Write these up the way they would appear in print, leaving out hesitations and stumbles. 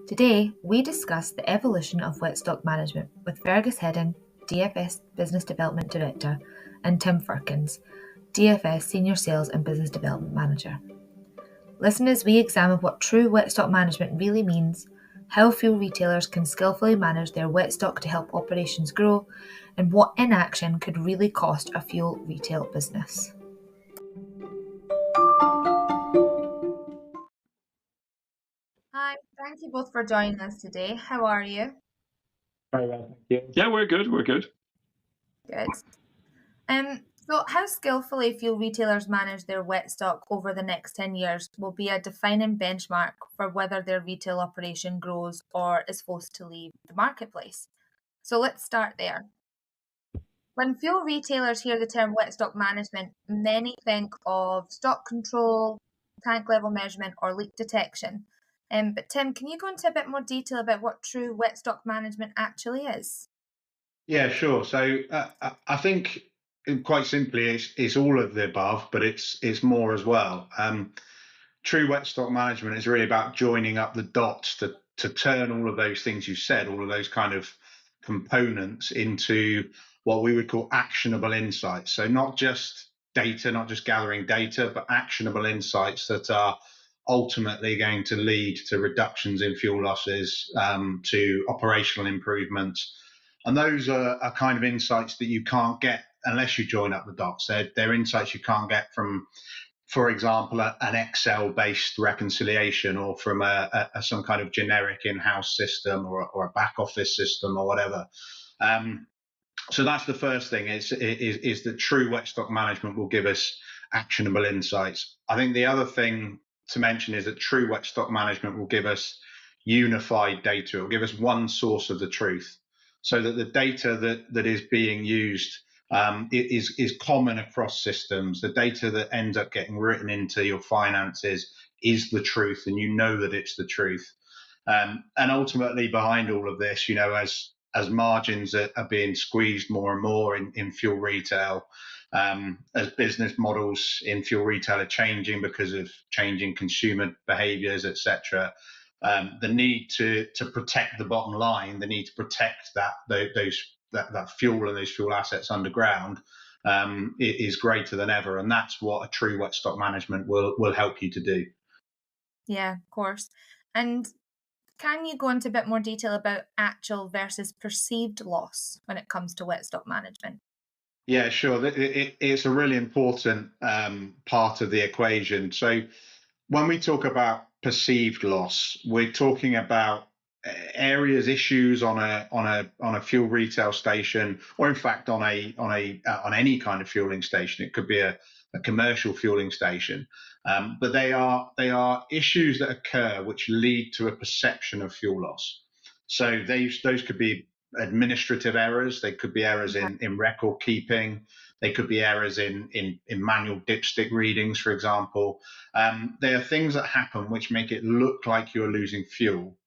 Today, we discuss the evolution of wetstock management with Fergus Heading, DFS Business Development Director, and Tim Firkins, DFS Senior Sales and Business Development Manager. Listen as we examine what true wetstock management really means, how fuel retailers can skillfully manage their wetstock to help operations grow, and what inaction could really cost a fuel retail business. Hi, thank you both for joining us today. How are you? Very well, thank you. Yeah, we're good. Good. So how skillfully fuel retailers manage their wetstock over the next 10 years will be a defining benchmark for whether their retail operation grows or is forced to leave the marketplace. So let's start there. When fuel retailers hear the term wetstock management, many think of stock control, tank level measurement, or leak detection. But Tim, can you go into a bit more detail about what true wetstock management actually is? Yeah, sure. So I think quite simply, it's all of the above, but it's more as well. True wetstock management is really about joining up the dots to turn all of those things you said, all of those kind of components into what we would call actionable insights. So not just data, not just gathering data, but actionable insights that are ultimately going to lead to reductions in fuel losses, to operational improvements. And those are kind of insights that you can't get unless you join up the dots. They're insights you can't get from, for example, an Excel-based reconciliation or from some kind of generic in-house system or a back office system or whatever. So that's the first thing, is that true wetstock management will give us actionable insights. I think the other thing to mention is that true wetstock management will give us unified data. It will give us one source of the truth, so that the data that is being used is common across systems. The data that ends up getting written into your finances is the truth, and you know that it's the truth. And ultimately, behind all of this, as margins are being squeezed more and more in fuel retail, as business models in fuel retail are changing because of changing consumer behaviours, etc. The need to protect the bottom line, the need to protect that fuel and those fuel assets underground is greater than ever, and that's what a true wetstock management will help you to do. Yeah, of course. And can you go into a bit more detail about actual versus perceived loss when it comes to wetstock management? Yeah, sure. It's a really important part of the equation. So when we talk about perceived loss, we're talking about areas, issues on a fuel retail station, or in fact on any kind of fueling station. It could be a commercial fueling station, but they are issues that occur which lead to a perception of fuel loss. So those could be administrative errors. They could be errors in record keeping. They could be errors in manual dipstick readings, for example. They are things that happen which make it look like you're losing fuel,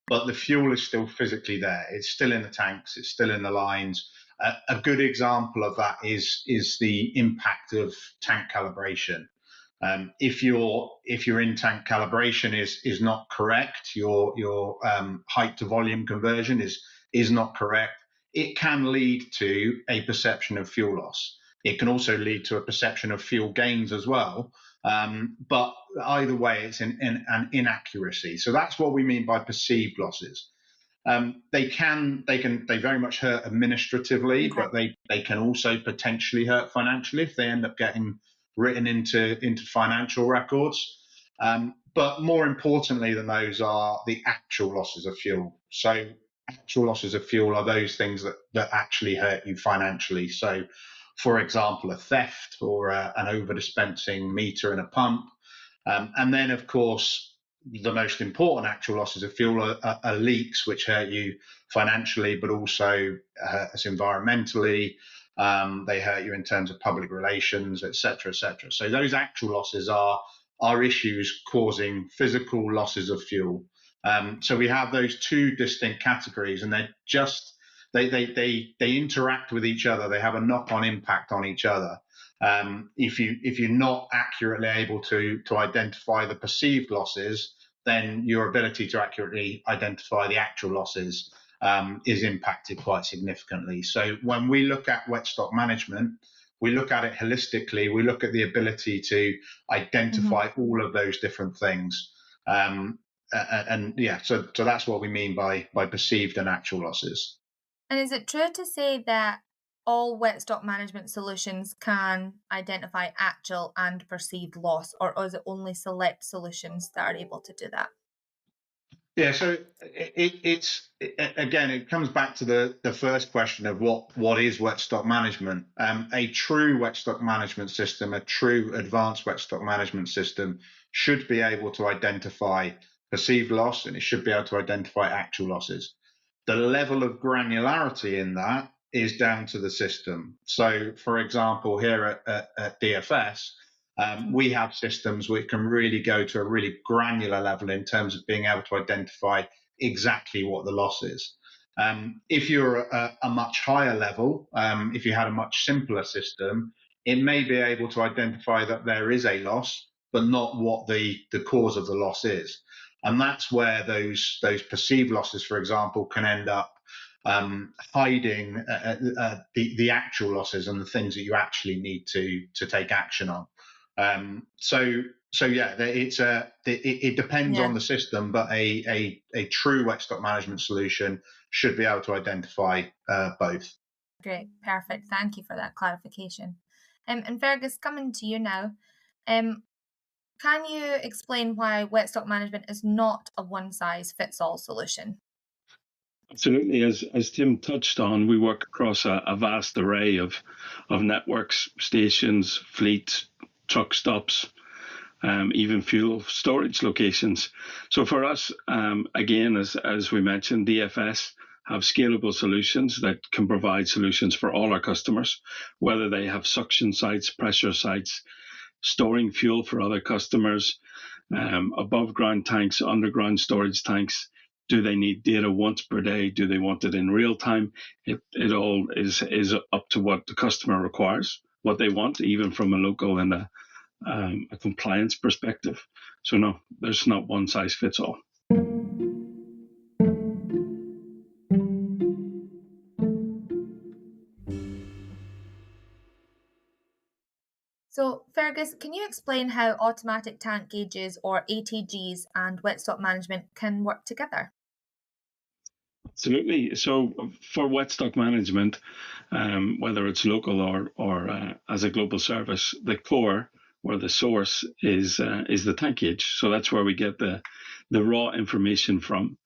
but the fuel is still physically there. It's still in the tanks. It's still in the lines. A good example of that is the impact of tank calibration. If your in tank calibration is not correct, your height to volume conversion is not correct, it can lead to a perception of fuel loss. It can also lead to a perception of fuel gains as well. But either way, it's an inaccuracy. So that's what we mean by perceived losses. They very much hurt administratively, but they can also potentially hurt financially if they end up getting written into financial records. But more importantly than those are the actual losses of fuel. So actual losses of fuel are those things that actually hurt you financially. So, for example, a theft or an over-dispensing meter in a pump. And then, of course, the most important actual losses of fuel are leaks, which hurt you financially, but also hurt us environmentally. They hurt you in terms of public relations, etc., etc. So those actual losses are issues causing physical losses of fuel. So we have those two distinct categories, and they interact with each other. They have a knock-on impact on each other. If you're not accurately able to identify the perceived losses, then your ability to accurately identify the actual losses is impacted quite significantly. So when we look at wetstock management, we look at it holistically. We look at the ability to identify all of those different things. And yeah, so that's what we mean by perceived and actual losses. And is it true to say that all wetstock management solutions can identify actual and perceived loss, or is it only select solutions that are able to do that? Yeah, so it's again, it comes back to the first question of what is wetstock management. A true wetstock management system, a true advanced wetstock management system, should be able to identify perceived loss, and it should be able to identify actual losses. The level of granularity in that is down to the system. So, for example, here at DFS, we have systems which can really go to a really granular level in terms of being able to identify exactly what the loss is. If you're a much higher level, if you had a much simpler system, it may be able to identify that there is a loss, but not what the cause of the loss is. And that's where those perceived losses, for example, can end up hiding the actual losses and the things that you actually need to take action on. So yeah, it depends on the system, but a true wetstock management solution should be able to identify both. Great, perfect. Thank you for that clarification. And Fergus, coming to you now, can you explain why wetstock management is not a one-size-fits-all solution? Absolutely. As Tim touched on, we work across a vast array of networks, stations, fleets, truck stops, even fuel storage locations. So for us, again, as we mentioned, DFS have scalable solutions that can provide solutions for all our customers, whether they have suction sites, pressure sites, storing fuel for other customers, above ground tanks, underground storage tanks. Do they need data once per day? Do they want it in real time? It all is up to what the customer requires, what they want, even from a local and a compliance perspective. So no, there's not one size fits all. So, Fergus, can you explain how automatic tank gauges, or ATGs, and wetstock management can work together? Absolutely. So for wetstock management, whether it's local or as a global service, the core or the source is the tank gauge. So that's where we get the raw information from.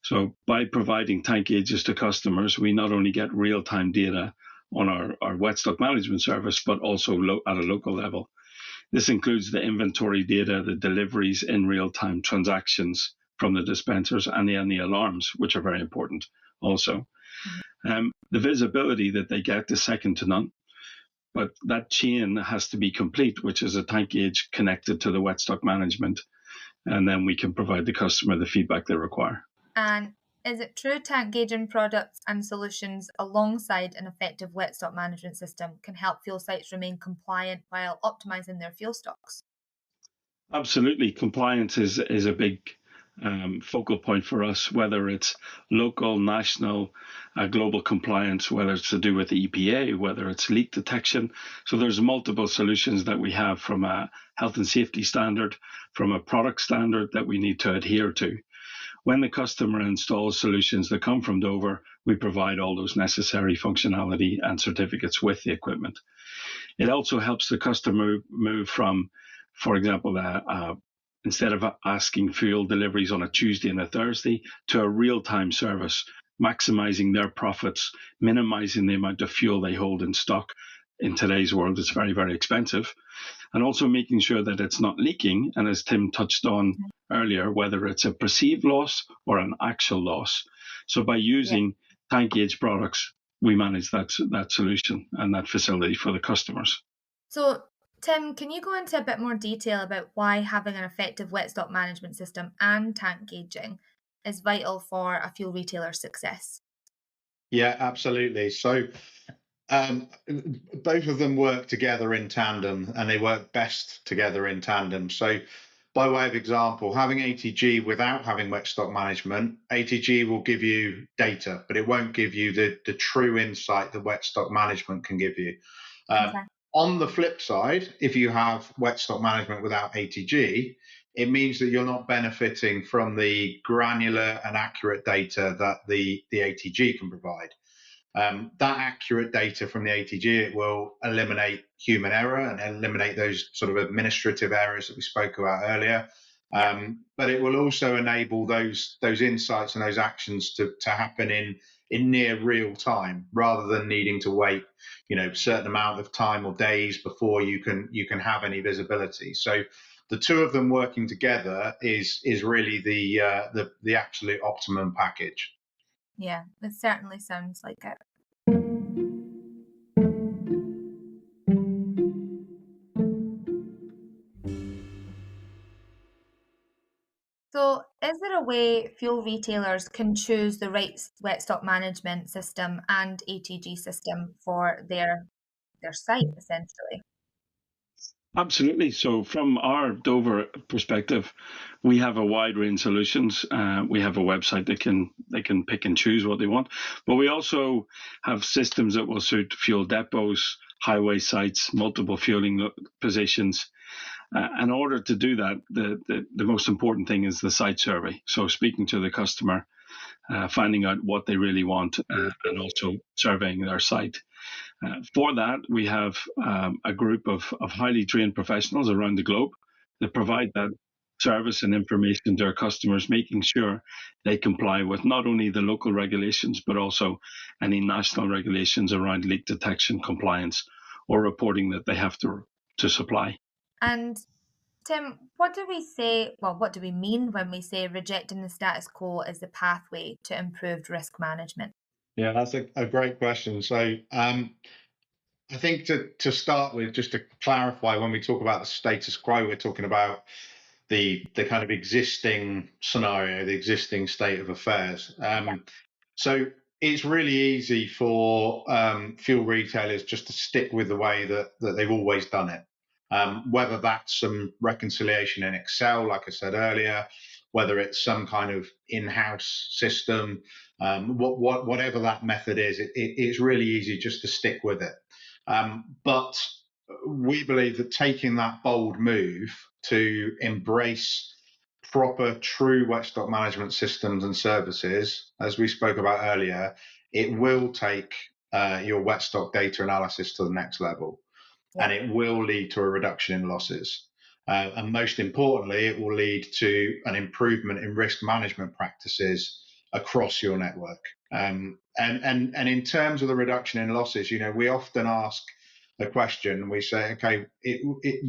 So by providing tank gauges to customers, we not only get real time data on our wetstock management service, but also at a local level. This includes the inventory data, the deliveries in real time, transactions from the dispensers, and the alarms, which are very important also. The visibility that they get is second to none, but that chain has to be complete, which is a tank gauge connected to the wetstock management, and then we can provide the customer the feedback they require. And is it true tank gauging products and solutions alongside an effective wetstock management system can help fuel sites remain compliant while optimizing their fuel stocks? Absolutely. Compliance is a big focal point for us, whether it's local, national, global compliance, whether it's to do with the EPA, whether it's leak detection. So there's multiple solutions that we have, from a health and safety standard, from a product standard that we need to adhere to. When the customer installs solutions that come from Dover, we provide all those necessary functionality and certificates with the equipment. It also helps the customer move from, for example, instead of asking fuel deliveries on a Tuesday and a Thursday, to a real-time service, maximizing their profits, minimizing the amount of fuel they hold in stock. In today's world, it's very, very expensive. And also making sure that it's not leaking. And as Tim touched on earlier, whether it's a perceived loss or an actual loss. So by using tank gauge products, we manage that solution and that facility for the customers. So, Tim, can you go into a bit more detail about why having an effective wetstock management system and tank gauging is vital for a fuel retailer's success? Yeah, absolutely. So both of them work together in tandem, and they work best together in tandem. So by way of example, having ATG without having wetstock management, ATG will give you data, but it won't give you the true insight that wetstock management can give you. Okay. On the flip side, if you have wetstock management without ATG, it means that you're not benefiting from the granular and accurate data that the ATG can provide. That accurate data from the ATG, it will eliminate human error and eliminate those sort of administrative errors that we spoke about earlier. But it will also enable those insights and those actions to happen in near real time, rather than needing to wait, a certain amount of time or days before you can have any visibility. So the two of them working together is really the absolute optimum package. Yeah, it certainly sounds like it. So, is there a way fuel retailers can choose the right wetstock management system and ATG system for their site, essentially? Absolutely. So from our Dover perspective, we have a wide range of solutions. We have a website they can pick and choose what they want, but we also have systems that will suit fuel depots, highway sites, multiple fueling positions. In order to do that, the most important thing is the site survey. So speaking to the customer, finding out what they really want, and also surveying their site. For that, we have a group of highly trained professionals around the globe that provide that service and information to our customers, making sure they comply with not only the local regulations, but also any national regulations around leak detection, compliance, or reporting that they have to supply. And Tim, what do we mean when we say rejecting the status quo is the pathway to improved risk management? Yeah, that's a great question. So I think to start with, just to clarify, when we talk about the status quo, we're talking about the kind of existing scenario, the existing state of affairs. So it's really easy for fuel retailers just to stick with the way that they've always done it. Whether that's some reconciliation in Excel, like I said earlier, whether it's some kind of in-house system, whatever that method is, it's really easy just to stick with it. But we believe that taking that bold move to embrace proper, true wetstock management systems and services, as we spoke about earlier, it will take your wetstock data analysis to the next level, and it will lead to a reduction in losses. And most importantly, it will lead to an improvement in risk management practices across your network. And in terms of the reduction in losses, we often ask the question. We say, okay,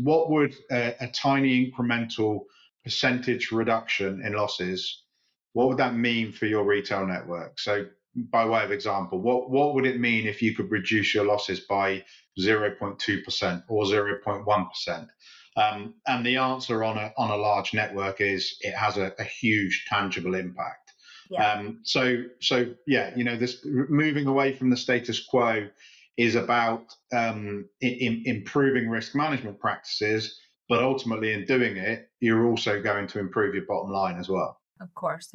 what would a tiny incremental percentage reduction in losses, what would that mean for your retail network? So, by way of example, what would it mean if you could reduce your losses by 0.2% or 0.1%? And the answer on a large network is it has a huge tangible impact. So this moving away from the status quo is about improving risk management practices, but ultimately in doing it, you're also going to improve your bottom line as well. Of course,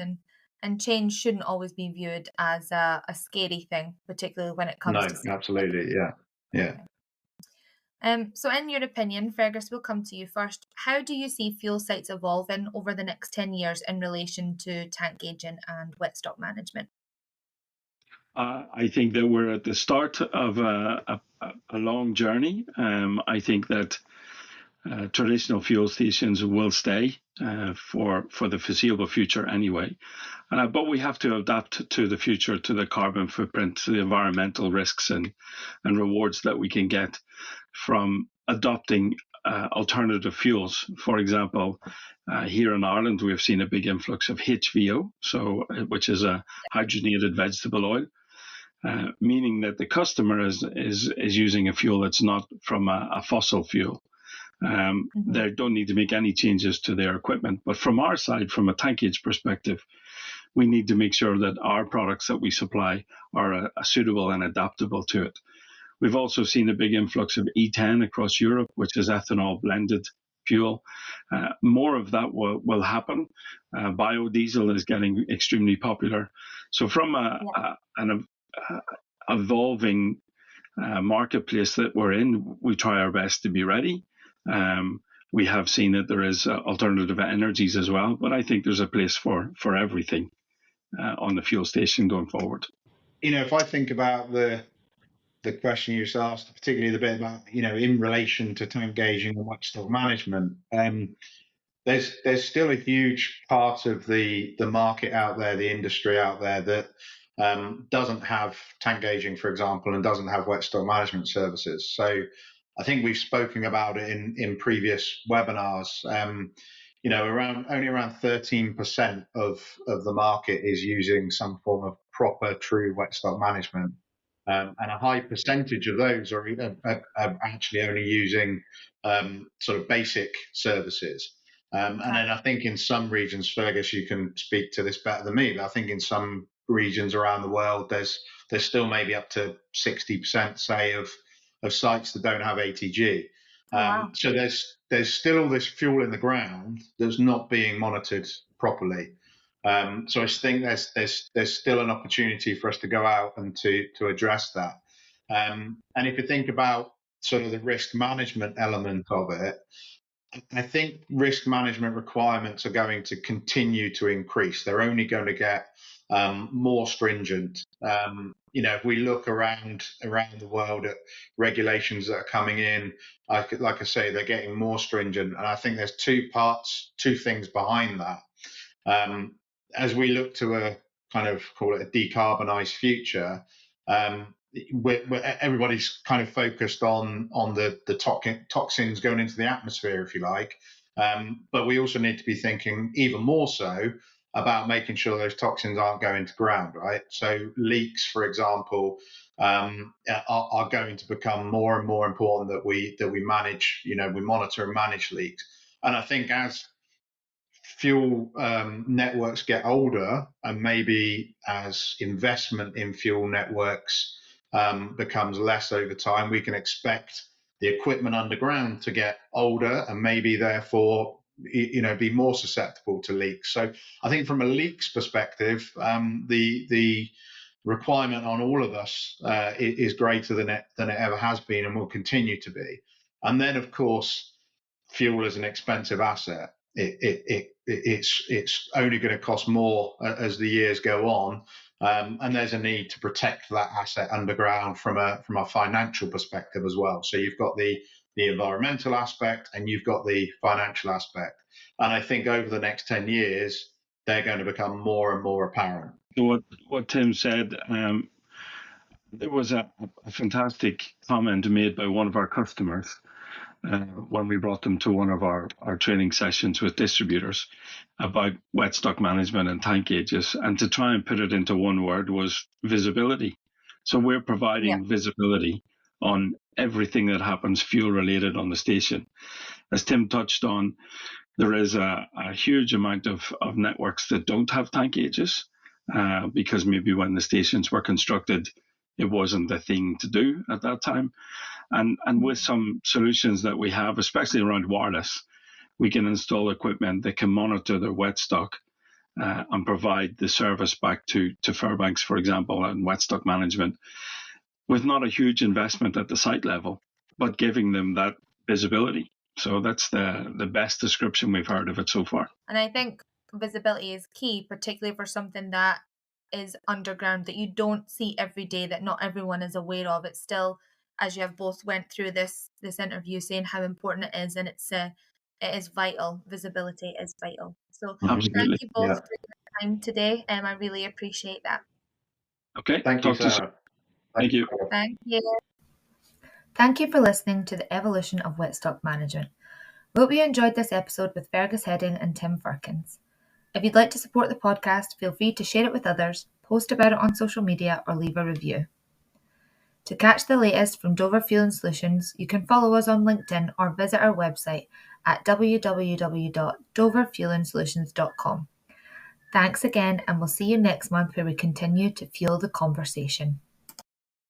and change shouldn't always be viewed as a scary thing, particularly when it comes to... No, absolutely, yeah. So in your opinion, Fergus, we'll come to you first. How do you see fuel sites evolving over the next 10 years in relation to tank gauging and wetstock management? I think that we're at the start of a long journey. I think that traditional fuel stations will stay for the foreseeable future anyway. But we have to adapt to the future, to the carbon footprint, to the environmental risks and rewards that we can get from adopting alternative fuels. For example, here in Ireland, we have seen a big influx of HVO, which is a hydrogenated vegetable oil. Meaning that the customer is using a fuel that's not from a fossil fuel. They don't need to make any changes to their equipment. But from our side, from a tankage perspective, we need to make sure that our products that we supply are suitable and adaptable to it. We've also seen a big influx of E10 across Europe, which is ethanol blended fuel. More of that will happen. Biodiesel is getting extremely popular. So from an evolving marketplace that we're in, we try our best to be ready. We have seen that there is alternative energies as well, but I think there's a place for everything on the fuel station going forward. If I think about the question you just asked, particularly the bit about, in relation to tank gauging and wetstock management, there's still a huge part of the market out there, the industry out there that doesn't have tank gauging, for example, and doesn't have wetstock management services. So I think we've spoken about it in previous webinars. Only around 13% of the market is using some form of proper, true wetstock management. And a high percentage of those are actually only using sort of basic services. And then I think in some regions, Fergus, you can speak to this better than me, but I think in some regions around the world, there's still maybe up to 60%, say, of sites that don't have ATG. Wow. So there's still all this fuel in the ground that's not being monitored properly. So I think there's still an opportunity for us to go out and to address that. And if you think about sort of the risk management element of it, I think risk management requirements are going to continue to increase. They're only going to get more stringent. If we look around the world at regulations that are coming in, like I say, they're getting more stringent. And I think there's two things behind that. As we look to a kind of, call it a decarbonised future, everybody's kind of focused on the toxins going into the atmosphere, if you like. But we also need to be thinking even more so about making sure those toxins aren't going to ground, right? So leaks, for example, are going to become more and more important that we manage, we monitor and manage leaks. And I think as fuel networks get older, and maybe as investment in fuel networks becomes less over time, we can expect the equipment underground to get older and maybe therefore be more susceptible to leaks. So I think from a leaks perspective, the requirement on all of us is greater than it ever has been and will continue to be. And then, of course, fuel is an expensive asset. It's only going to cost more as the years go on, and there's a need to protect that asset underground from a financial perspective as well. So you've got the environmental aspect and you've got the financial aspect, and I think over the next 10 years they're going to become more and more apparent. What Tim said, there was a fantastic comment made by one of our customers when we brought them to one of our training sessions with distributors about wetstock management and tank gauges. And to try and put it into one word was visibility. So we're providing visibility on everything that happens fuel related on the station. As Tim touched on, there is a huge amount of networks that don't have tank gauges because maybe when the stations were constructed, it wasn't the thing to do at that time. And with some solutions that we have, especially around wireless, we can install equipment that can monitor their wetstock and provide the service back to Fairbanks, for example, and wetstock management with not a huge investment at the site level, but giving them that visibility. So that's the best description we've heard of it so far. And I think visibility is key, particularly for something that is underground that you don't see every day, that not everyone is aware of. It's still, as you have both went through this interview, saying how important it is, and it is vital. Visibility is vital. So Absolutely. Thank you both for your time today. I really appreciate that. Okay. Thank you, Sarah. Thank you. Thank you. Thank you for listening to the Evolution of Wetstock Management. We hope you enjoyed this episode with Fergus Heading and Tim Firkins. If you'd like to support the podcast, feel free to share it with others, post about it on social media, or leave a review. To catch the latest from Dover Fueling Solutions, you can follow us on LinkedIn or visit our website at www.doverfuelingsolutions.com. Thanks again, and we'll see you next month where we continue to fuel the conversation.